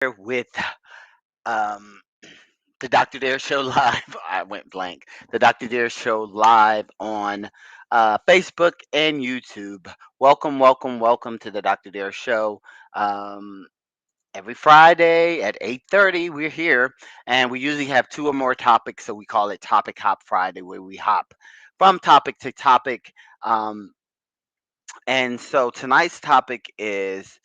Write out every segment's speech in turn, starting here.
here with um, the Dr. Dare Show live. I went blank. The Dr. Dare Show live on Facebook and YouTube. Welcome, welcome, welcome to the Dr. Dare Show. Um, every Friday at 8:30, we're here, and we usually have two or more topics, so we call it Topic Hop Friday, where we hop from topic to topic. Um, and so tonight's topic is,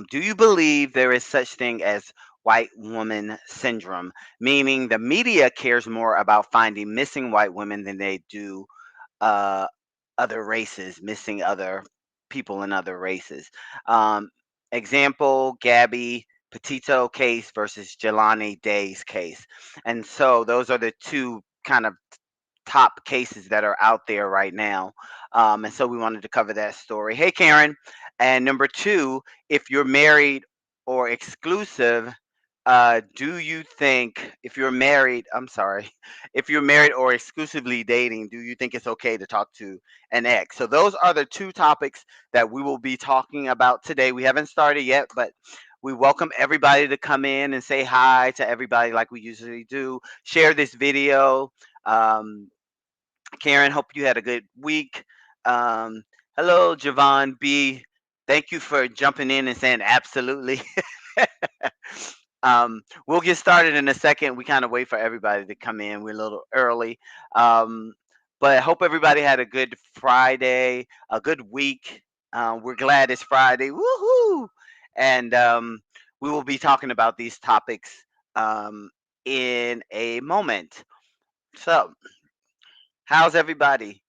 do you believe there is such thing as white woman syndrome? Meaning the media cares more about finding missing white women than they do uh, other races, missing other people in other races. Um, Example, Gabby Petito case versus Jelani Day's case. And so those are the two kind of top cases that are out there right now. And so we wanted to cover that story. Hey, Karen. And number two, if you're married or exclusive, do you think if you're married, I'm sorry, if you're married or exclusively dating, do you think it's okay to talk to an ex? So those are the two topics that we will be talking about today. We haven't started yet, but we welcome everybody to come in and say hi to everybody like we usually do. Share this video. Um, Karen, hope you had a good week. Um, Hello, Javon B. Thank you for jumping in and saying absolutely. We'll get started in a second. We kind of wait for everybody to come in. We're a little early. Um, but I hope everybody had a good Friday, a good week. We're glad it's Friday. Woohoo! And we will be talking about these topics um, in a moment. So, how's everybody?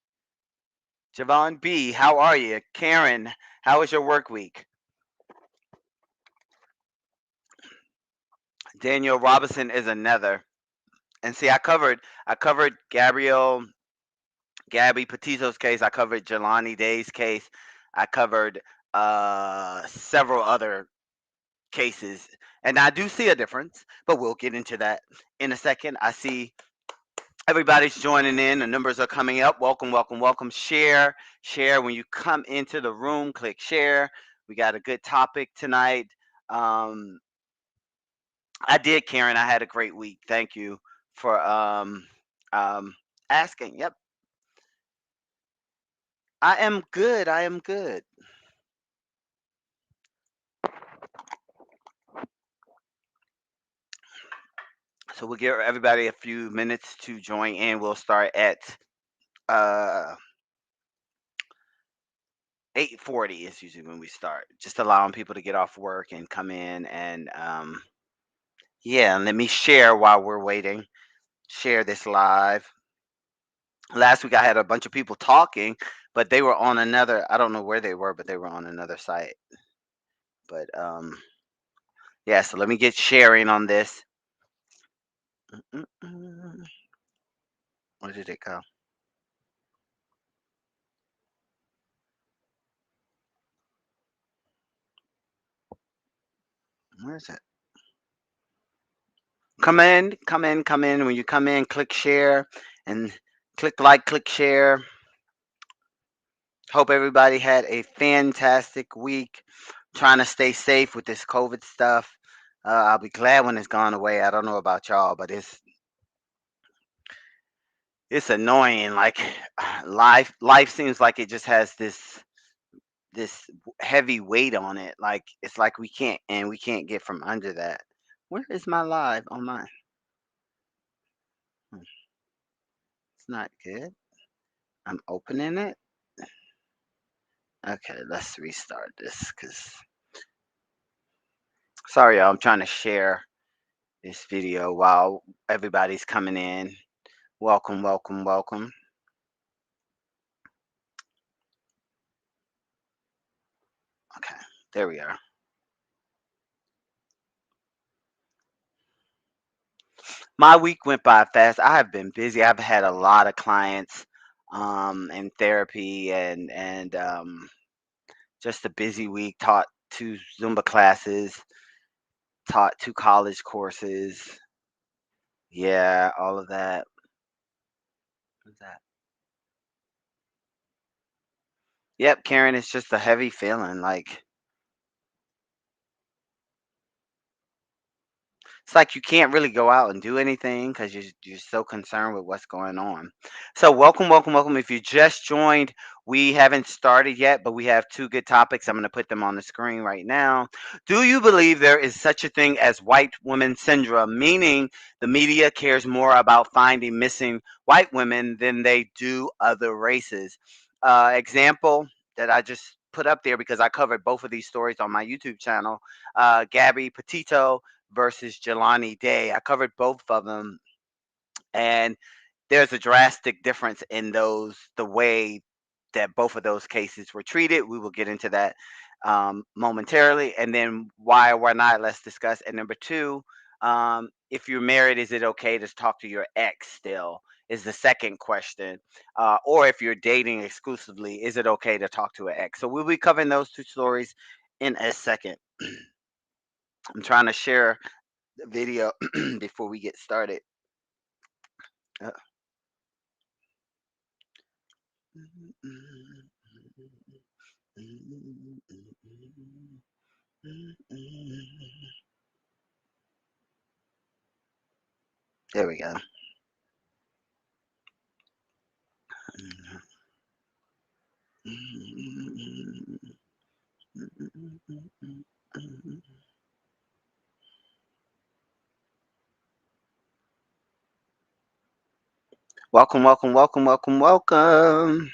Javon B, how are you? Karen, how was your work week? Daniel Robinson is another. And see, I covered Gabby Petito's case. I covered Jelani Day's case. I covered several other cases. And I do see a difference, but we'll get into that in a second. I see everybody's joining in. The numbers are coming up. Welcome, welcome, welcome. Share, share. When you come into the room, click share. We got a good topic tonight. Um, I did, Karen. I had a great week. Thank you for um, asking. Yep, I am good. I am good. So we'll give everybody a few minutes to join in. We'll start at uh, 8:40 is usually when we start. Just allowing people to get off work and come in and yeah, and let me share while we're waiting. Share this live. Last week I had a bunch of people talking, but they were on another. I don't know where they were, but they were on another site. But yeah, so let me get sharing on this. Mm-mm-mm. Where did it go? Where is it? Come in, come in, come in. When you come in, click share and click like, click share. Hope everybody had a fantastic week. Trying to stay safe with this COVID stuff. I'll be glad when it's gone away. I don't know about y'all, but it's annoying. Like life seems like it just has this heavy weight on it. Like it's like we can't get from under that. Where is my live on mine? Hmm, it's not good. I'm opening it. Okay, let's restart this because sorry, y'all. I'm trying to share this video while everybody's coming in. Welcome, welcome, welcome. Okay, there we are. My week went by fast. I have been busy. I've had a lot of clients in therapy and just a busy week. Taught two Zumba classes, taught two college courses. Yeah, all of that. What's that? Yep, Karen, it's just a heavy feeling. Like it's like you can't really go out and do anything because you're so concerned with what's going on. So welcome, welcome, welcome. If you just joined, we haven't started yet, but we have two good topics. I'm going to put them on the screen right now. Do you believe there is such a thing as white woman syndrome, meaning the media cares more about finding missing white women than they do other races? Example that I just put up there because I covered both of these stories on my YouTube channel. Gabby Petito versus Jelani Day. I covered both of them, and there's a drastic difference in the way that both of those cases were treated. We will get into that momentarily, and then why or why not. Let's discuss. And number two, if you're married, is it okay to talk to your ex still? Is the second question. Or if you're dating exclusively, is it okay to talk to an ex? So we'll be covering those two stories in a second. I'm trying to share the video before we get started. Uh, There we go. Welcome, welcome, welcome, welcome, welcome.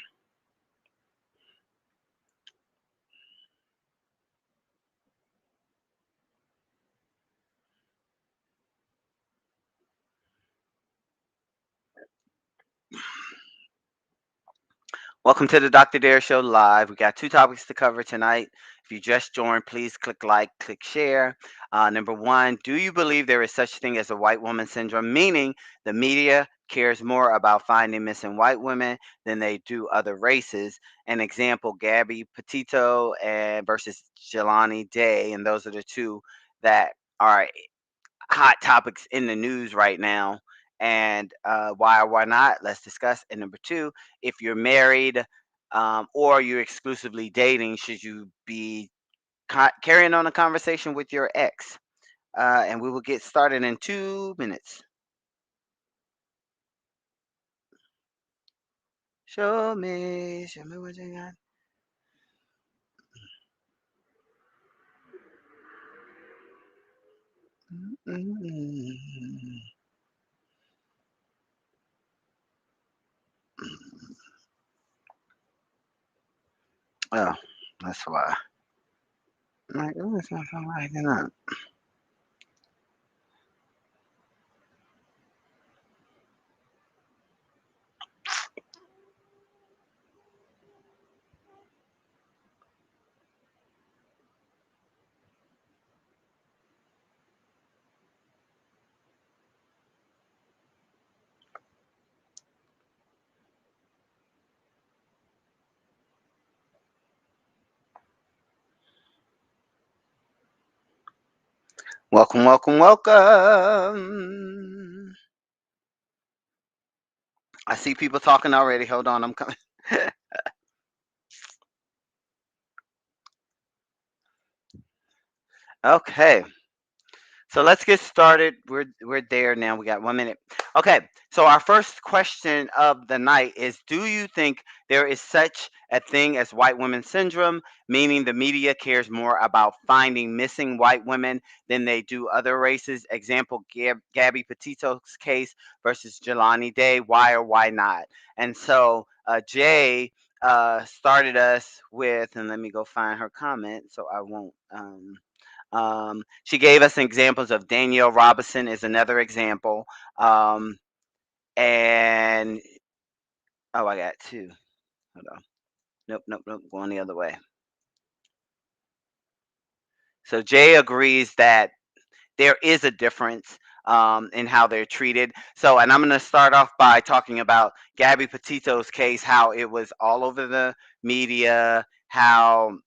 Welcome to the Dr. Dare Show Live. We got two topics to cover tonight. If you just joined, please click like, click share. Number one, do you believe there is such thing as a white woman syndrome, meaning the media cares more about finding missing white women than they do other races? An example, Gabby Petito and versus Jelani Day, and those are the two that are hot topics in the news right now. And why or why not? Let's discuss. And number two, if you're married or you're exclusively dating, should you be carrying on a conversation with your ex? And we will get started in 2 minutes. Show me what you got. Mm-mm. Oh, that's why. I'm like, oh, it's not lighting up. Welcome, welcome, welcome. I see people talking already. Hold on, I'm coming. Okay. So let's get started. We're there now. We got 1 minute. Okay. So our first question of the night is: do you think there is such a thing as white women syndrome, meaning the media cares more about finding missing white women than they do other races? Example: Gabby Petito's case versus Jelani Day. Why or why not? And so Jay started us with, and let me go find her comment so I won't. She gave us examples of Danielle Robinson is another example. Um, and oh, I got two. Hold on. Nope, nope, nope. Going the other way. So Jay agrees that there is a difference in how they're treated. So, and I'm going to start off by talking about Gabby Petito's case, how it was all over the media, how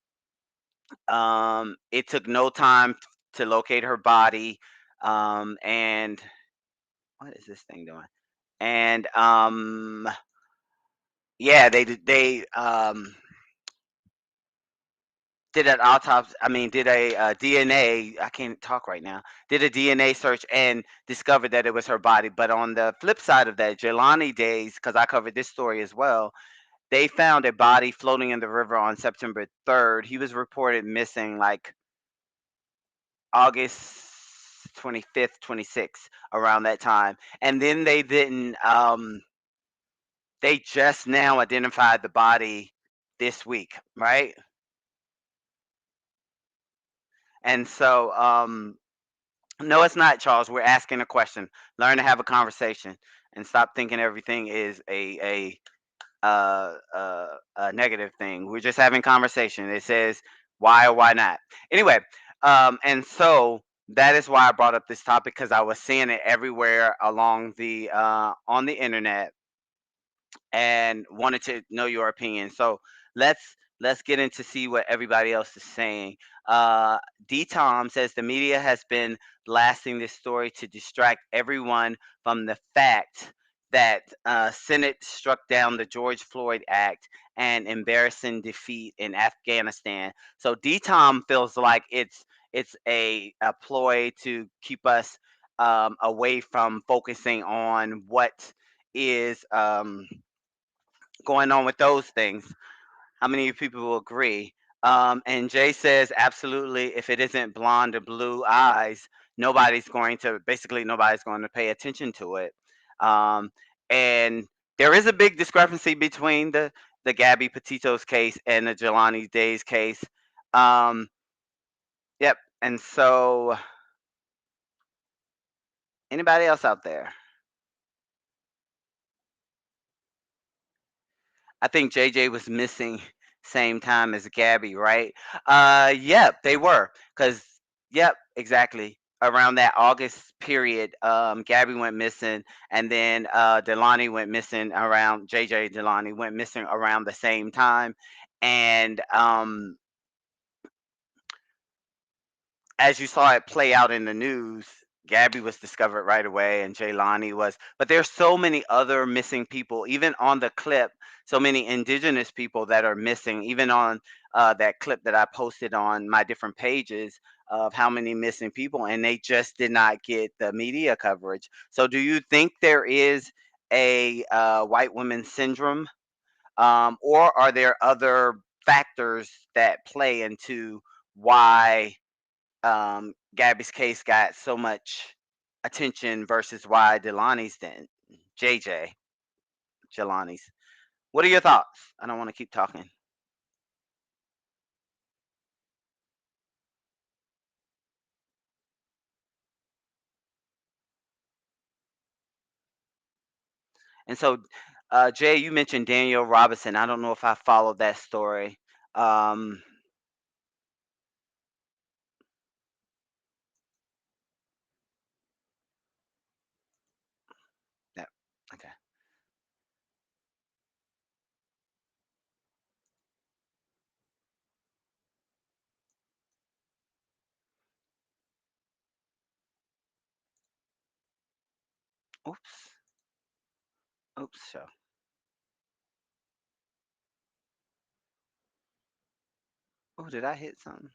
it took no time to locate her body, and what is this thing doing? And yeah, did an autopsy. I mean, did a DNA. I can't talk right now. Did a DNA search and discovered that it was her body. But on the flip side of that, Jelani days, because I covered this story as well. They found a body floating in the river on September 3rd. He was reported missing like August 25th, 26th, around that time. And then they didn't. They just now identified the body this week, right? And so, no, it's not, Charles. We're asking a question. Learn to have a conversation and stop thinking everything is a negative thing. We're just having conversation. It says why or why not. Anyway, and so that is why I brought up this topic because I was seeing it everywhere along the on the internet and wanted to know your opinion. So let's get into see what everybody else is saying. Uh, D Tom says the media has been blasting this story to distract everyone from the fact that Senate struck down the George Floyd Act and embarrassing defeat in Afghanistan. So D Tom feels like it's a ploy to keep us away from focusing on what is going on with those things. How many people will agree? And Jay says, absolutely. If it isn't blonde or blue eyes, nobody's going to pay attention to it. Um, and there is a big discrepancy between the Gabby Petito's case and the Jelani Days case. Um, yep. And so, anybody else out there? I think JJ was missing same time as Gabby, right? Yep, they were. Cause yep, exactly. Around that August period, Gabby went missing, and then Delani went missing around JJ Delani went missing around the same time, and as you saw it play out in the news, Gabby was discovered right away, and Jaylani was. But there's so many other missing people, even on the clip. So many indigenous people that are missing, even on that clip that I posted on my different pages of how many missing people, and they just did not get the media coverage. So, do you think there is a white woman syndrome, or are there other factors that play into why? Gabby's case got so much attention versus why Delani's didn't. JJ, Jelani's. What are your thoughts? I don't want to keep talking. And so, Jay, you mentioned Daniel Robinson. I don't know if I followed that story. Um, yeah, okay. Oops. Oops. So, oh, did I hit something?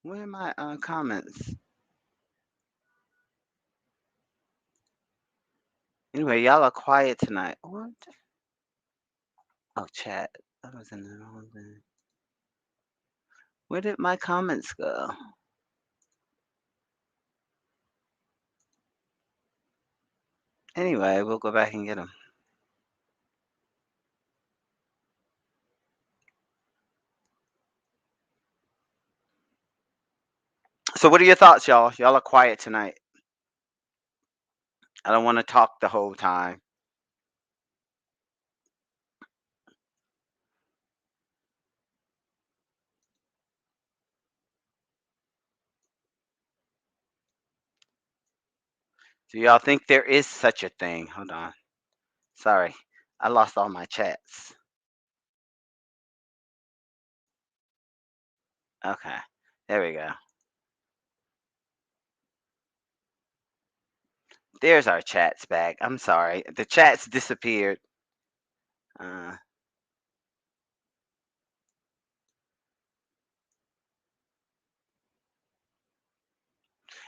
Where are my comments? Anyway, y'all are quiet tonight. What? Oh, chat. I was in the wrong thing. Where did my comments go? Anyway, we'll go back and get them. So, what are your thoughts, y'all? Y'all are quiet tonight. I don't want to talk the whole time. Do y'all think there is such a thing? Hold on. Sorry, I lost all my chats. Okay, there we go. There's our chats back. I'm sorry. The chats disappeared. Uh,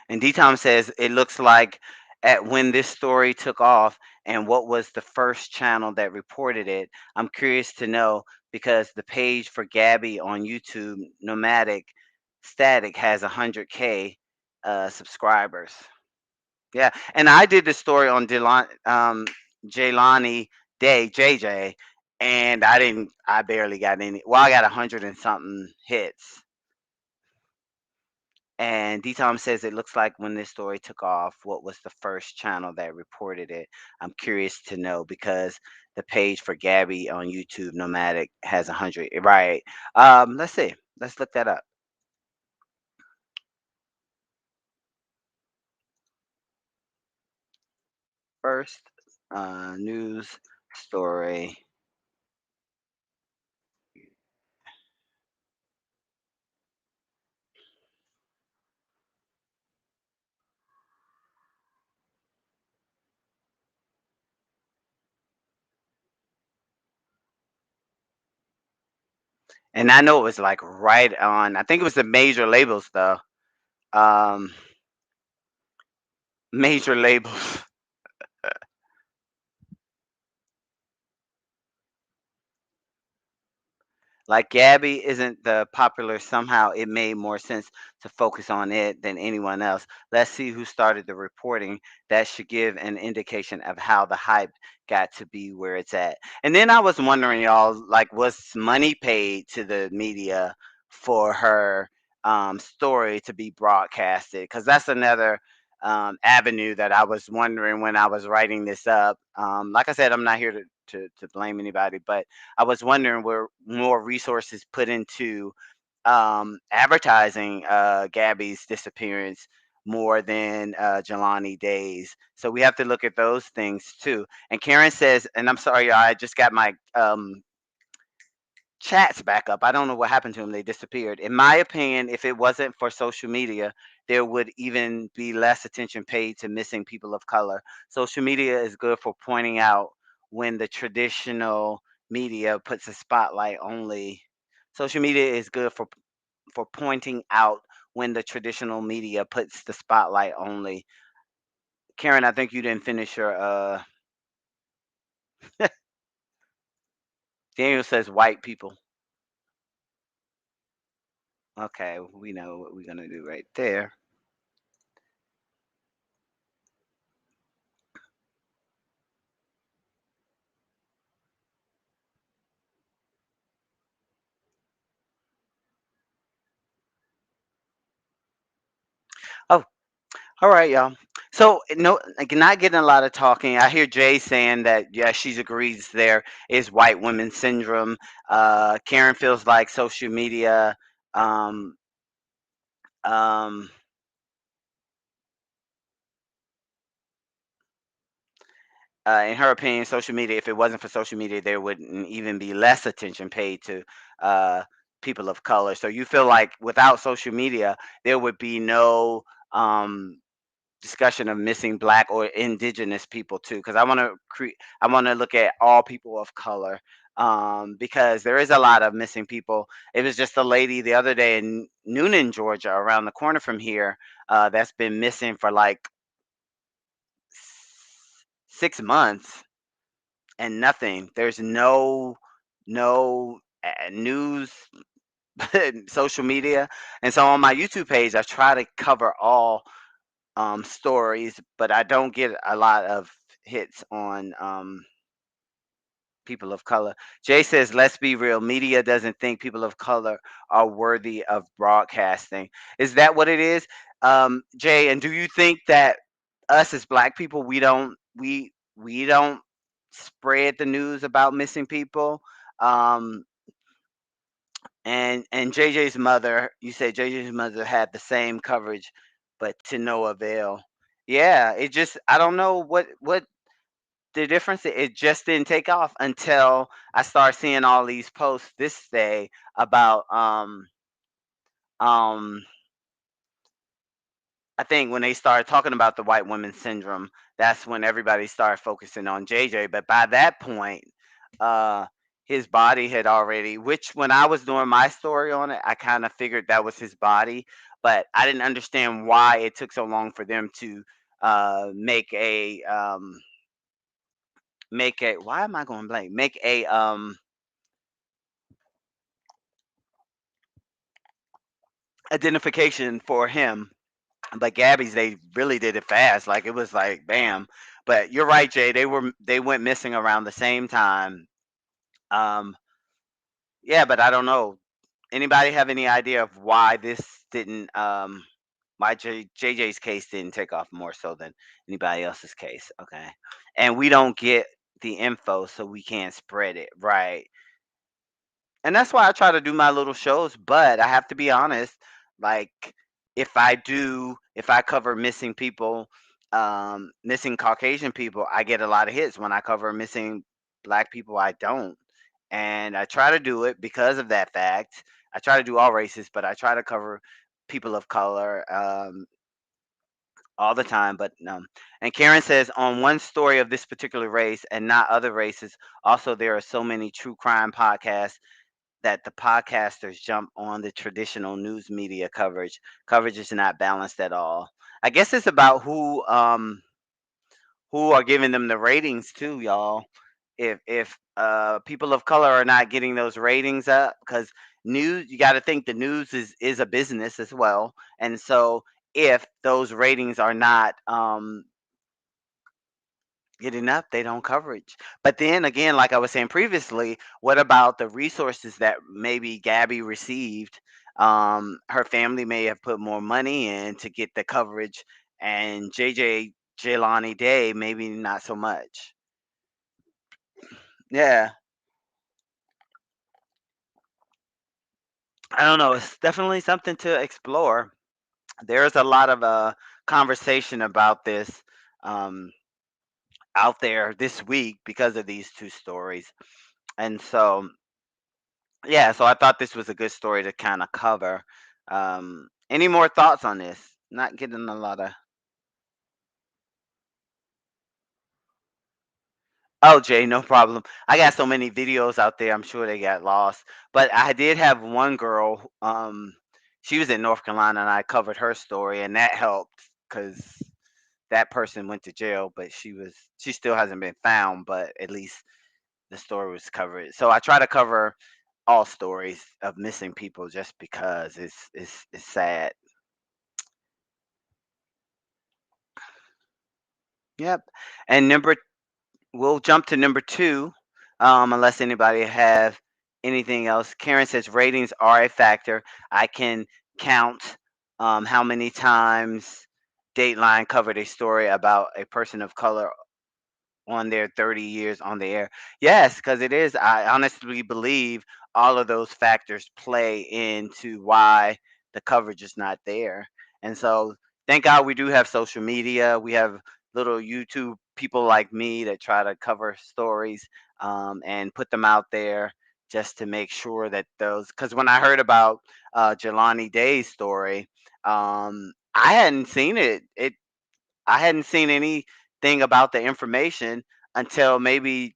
And D Tom says it looks like at when this story took off and what was the first channel that reported it. I'm curious to know because the page for Gabby on YouTube, Nomadic Static, has 100K subscribers. Yeah, and I did the story on Jelani Day, JJ, and I barely got any. Well, I got 100 and something hits. And D Tom says it looks like when this story took off, what was the first channel that reported it? I'm curious to know because the page for Gabby on YouTube Nomadic has 100. Right. Let's see. Let's look that up. First news story. And I know it was like right on. I think it was the major labels though. Um, Major labels. Like Gabby isn't the popular, somehow it made more sense to focus on it than anyone else. Let's see who started the reporting. That should give an indication of how the hype got to be where it's at. And then I was wondering, y'all, like, was money paid to the media for her story to be broadcasted? Because that's another avenue that I was wondering when I was writing this up. Like I said, I'm not here to blame anybody, but I was wondering were more resources put into advertising Gabby's disappearance more than Jelani Days. So we have to look at those things too. And Karen says, and I'm sorry, y'all, I just got my chats back up. I don't know what happened to them. They disappeared. In my opinion, if it wasn't for social media, there would even be less attention paid to missing people of color. Social media is good for pointing out when the traditional media puts a spotlight only. Social media is good for pointing out when the traditional media puts the spotlight only. Karen, I think you didn't finish your Daniel says white people. Okay, we know what we're gonna do right there. Oh, all right, y'all. So no, like not getting a lot of talking. I hear Jay saying that yeah, she agrees there is white women syndrome. Karen feels like social media, um, um, in her opinion, social media. If it wasn't for social media, there wouldn't even be less attention paid to uh, people of color. So you feel like without social media, there would be no discussion of missing black or indigenous people too, because I want to look at all people of color, because there is a lot of missing people. It was just a lady the other day in Noonan, Georgia, around the corner from here, that's been missing for like 6 months and nothing. There's no news, social media, and so on my YouTube page, I try to cover all stories, but I don't get a lot of hits on people of color. Jay says, let's be real, media doesn't think people of color are worthy of broadcasting. Is that what it is? Jay, and do you think that us as black people, we don't spread the news about missing people? Um, and JJ's mother, you said JJ's mother had the same coverage, but to no avail. Yeah, it just I don't know what the difference. It just didn't take off until I started seeing all these posts this day about um I think when they started talking about the white woman syndrome, that's when everybody started focusing on JJ. But by that point, uh, his body had already, which when I was doing my story on it, I kind of figured that was his body. but I didn't understand why it took so long for them to make a why am I going blank? Make a identification for him. But Gabby's, they really did it fast. Like it was like bam. But you're right, Jay. They went missing around the same time. Um, yeah, but I don't know. Anybody have any idea of why this didn't why JJ's case didn't take off more so than anybody else's case? Okay. And we don't get the info, so we can't spread it. Right. And that's why I try to do my little shows, but I have to be honest, like if I cover missing people, missing Caucasian people, I get a lot of hits. When I cover missing black people, I don't. And I try to do it because of that fact. I try to do all races, but I try to cover people of color all the time. But and Karen says on one story of this particular race and not other races. Also, there are so many true crime podcasts that the podcasters jump on the traditional news media coverage. Coverage is not balanced at all. I guess it's about who are giving them the ratings too, y'all. If people of color are not getting those ratings up, because news, you got to think the news is a business as well, and so if those ratings are not good enough, they don't coverage. But then again, like I was saying previously, what about the resources that maybe Gabby received? Her family may have put more money in to get the coverage, and Jelani Day maybe not so much. Yeah, I don't know. It's definitely something to explore. There's a lot of conversation about this um, out there this week because of these two stories, and so yeah, so I thought this was a good story to kind of cover. Any more thoughts on this? Not getting a lot of. Oh, Jay, no problem. I got so many videos out there. I'm sure they got lost. But I did have one girl. She was in North Carolina, and I covered her story, and that helped because that person went to jail, but she still hasn't been found. But at least the story was covered. So I try to cover all stories of missing people just because it's sad. Yep. And we'll jump to number two, unless anybody have anything else. Karen says ratings are a factor. I can count how many times Dateline covered a story about a person of color on their 30 years on the air. Yes, because it is. I honestly believe all of those factors play into why the coverage is not there. And so, thank God we do have social media. We have little YouTube people like me that try to cover stories and put them out there just to make sure that those. Because when I heard about Jelani Day's story, I hadn't seen it. I hadn't seen anything about the information until maybe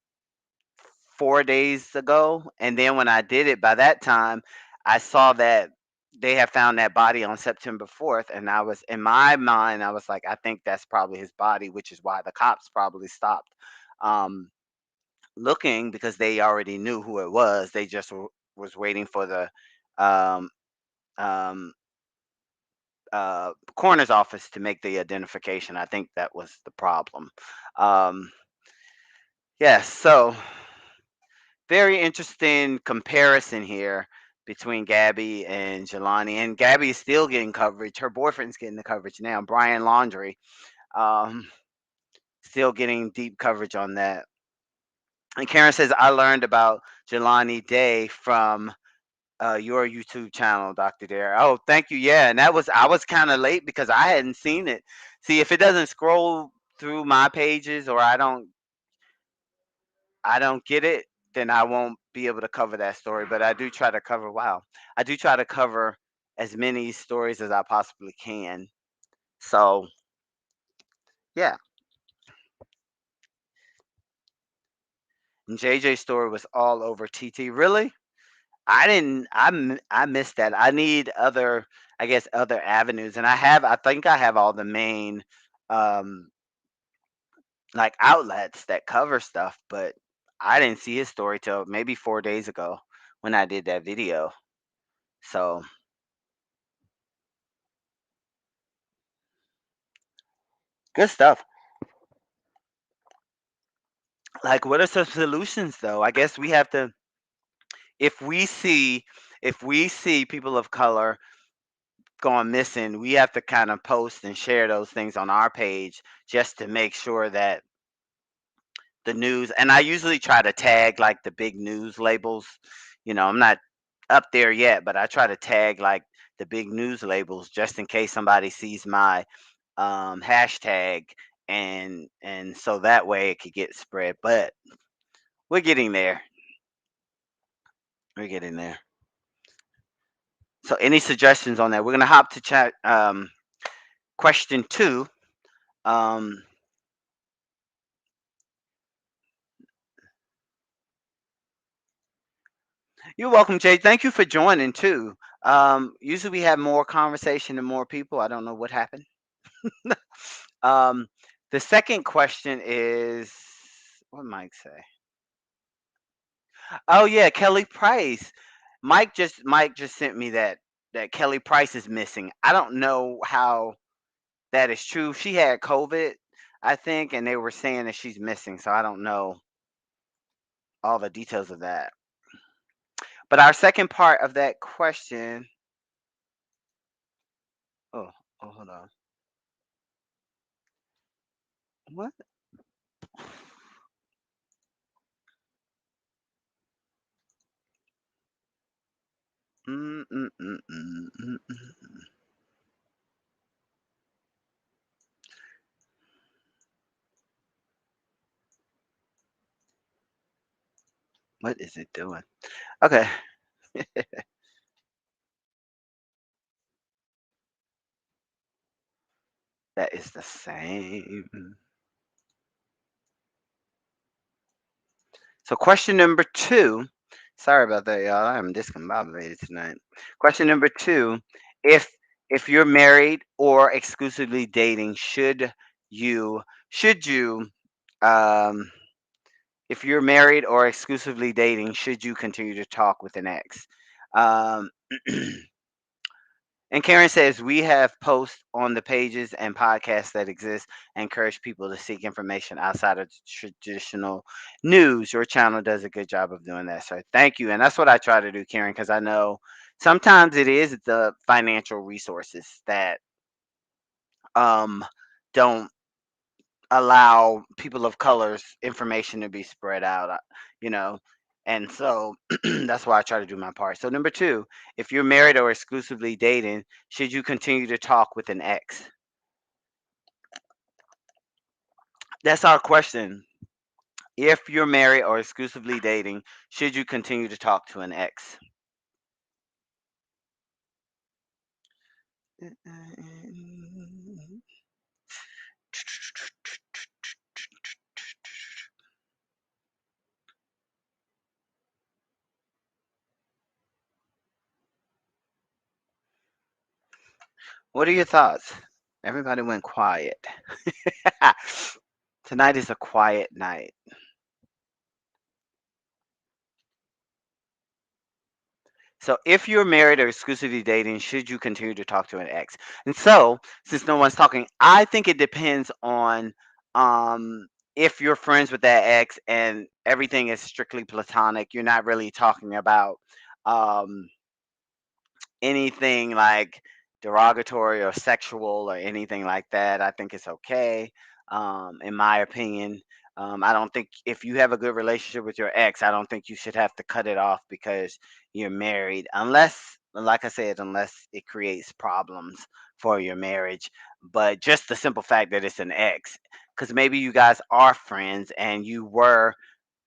4 days ago, and then when I did it, by that time, I saw that they had found that body on September 4th, and I was in my mind, I was like, "I think that's probably his body," which is why the cops probably stopped, um, looking because they already knew who it was. They just was waiting for the, um, um, coroner's office to make the identification. I think that was the problem. Um, yes, so very interesting comparison here between Gabby and Jelani. And Gabby is still getting coverage. Her boyfriend's getting the coverage now. Brian Laundry, um, still getting deep coverage on that. And Karen says, I learned about Jelani Day from your YouTube channel, Dr. Dare. Oh, thank you. Yeah. And I was kind of late because I hadn't seen it. See, if it doesn't scroll through my pages or I don't get it, then I won't be able to cover that story. But I do try to cover. Wow, I do try to cover as many stories as I possibly can. So yeah, and JJ's story was all over TT. Really? I didn't. I missed that. I need other. I guess, other avenues. And I think I have all the main um like outlets that cover stuff, but I didn't see his story till maybe 4 days ago when I did that video. So good stuff. Like, what are some solutions though? I guess we have to, if we see if we see people of color gone missing, we have to kind of post and share those things on our page just to make sure that the news, and I usually try to tag like the big news labels. I'm not up there yet, but I try to tag like the big news labels just in case somebody sees my hashtag, and so that way it could get spread. But we're getting there. We're getting there. So any suggestions on that? We're gonna hop to chat question two. Um, you're welcome, Jay. Thank you for joining too. Usually we have more conversation and more people. I don't know what happened. Um, the second question is, what Mike say? Oh yeah, Kelly Price. Mike just sent me that Kelly Price is missing. I don't know how that is true. She had COVID, I think, and they were saying that she's missing. So I don't know all the details of that. But our second part of that question. Oh, oh, hold on. What? Mm, mm, mm, mm, mm, mm. What is it doing? Okay, that is the same. So question number two. Sorry about that, y'all. I'm discombobulated tonight. Question number two. If if you're married or exclusively dating, should you um if you're married or exclusively dating, should you continue to talk with an ex? Um And Karen says, we have posts on the pages and podcasts that exist and encourage people to seek information outside of traditional news. Your channel does a good job of doing that. So thank you. And that's what I try to do, Karen, because I know sometimes it is the financial resources that um, don't allow people of color's information to be spread out, you know. And so that's why I try to do my part. So number two, if you're married or exclusively dating, should you continue to talk with an ex? That's our question. If you're married or exclusively dating, should you continue to talk to an ex? What are your thoughts? Everybody went quiet. Tonight is a quiet night. So if you're married or exclusively dating, should you continue to talk to an ex? And so, since no one's talking, I think it depends on if you're friends with that ex and everything is strictly platonic, you're not really talking about um anything like derogatory or sexual or anything like that. I think it's okay, in my opinion. I don't think if you have a good relationship with your ex, I don't think you should have to cut it off because you're married, unless, like I said, unless it creates problems for your marriage. But just the simple fact that it's an ex, because maybe you guys are friends and you were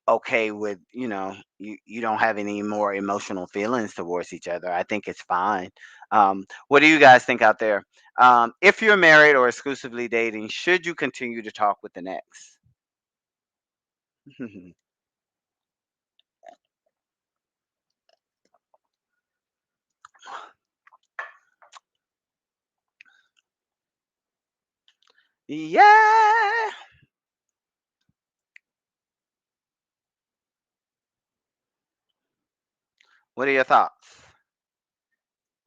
okay with, you don't have any more emotional feelings towards each other. I think it's fine. What do you guys think out there? If you're married or exclusively dating, should you continue to talk with an ex? Yeah. What are your thoughts?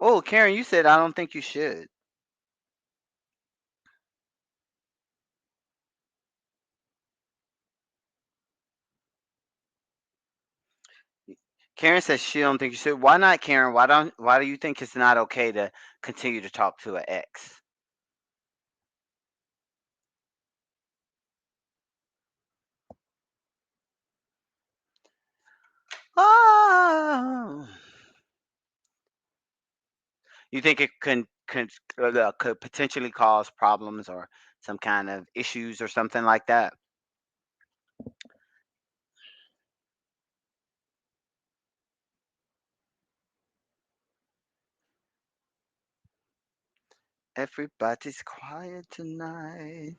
Oh, Karen, you said I don't think you should. Karen says she don't think you should. Why not, Karen? Why do you think it's not okay to continue to talk to an ex? Oh. You think it could potentially cause problems or some kind of issues or something like that? Everybody's quiet tonight.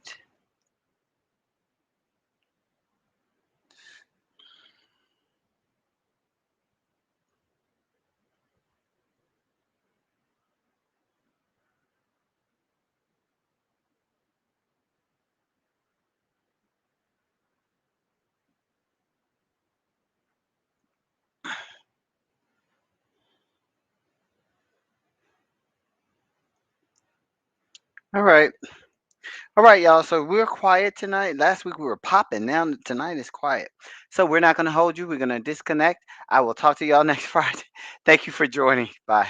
All right. All right, y'all. So we're quiet tonight. Last week we were popping. Now tonight is quiet. So we're not going to hold you. We're going to disconnect. I will talk to y'all next Friday. Thank you for joining. Bye.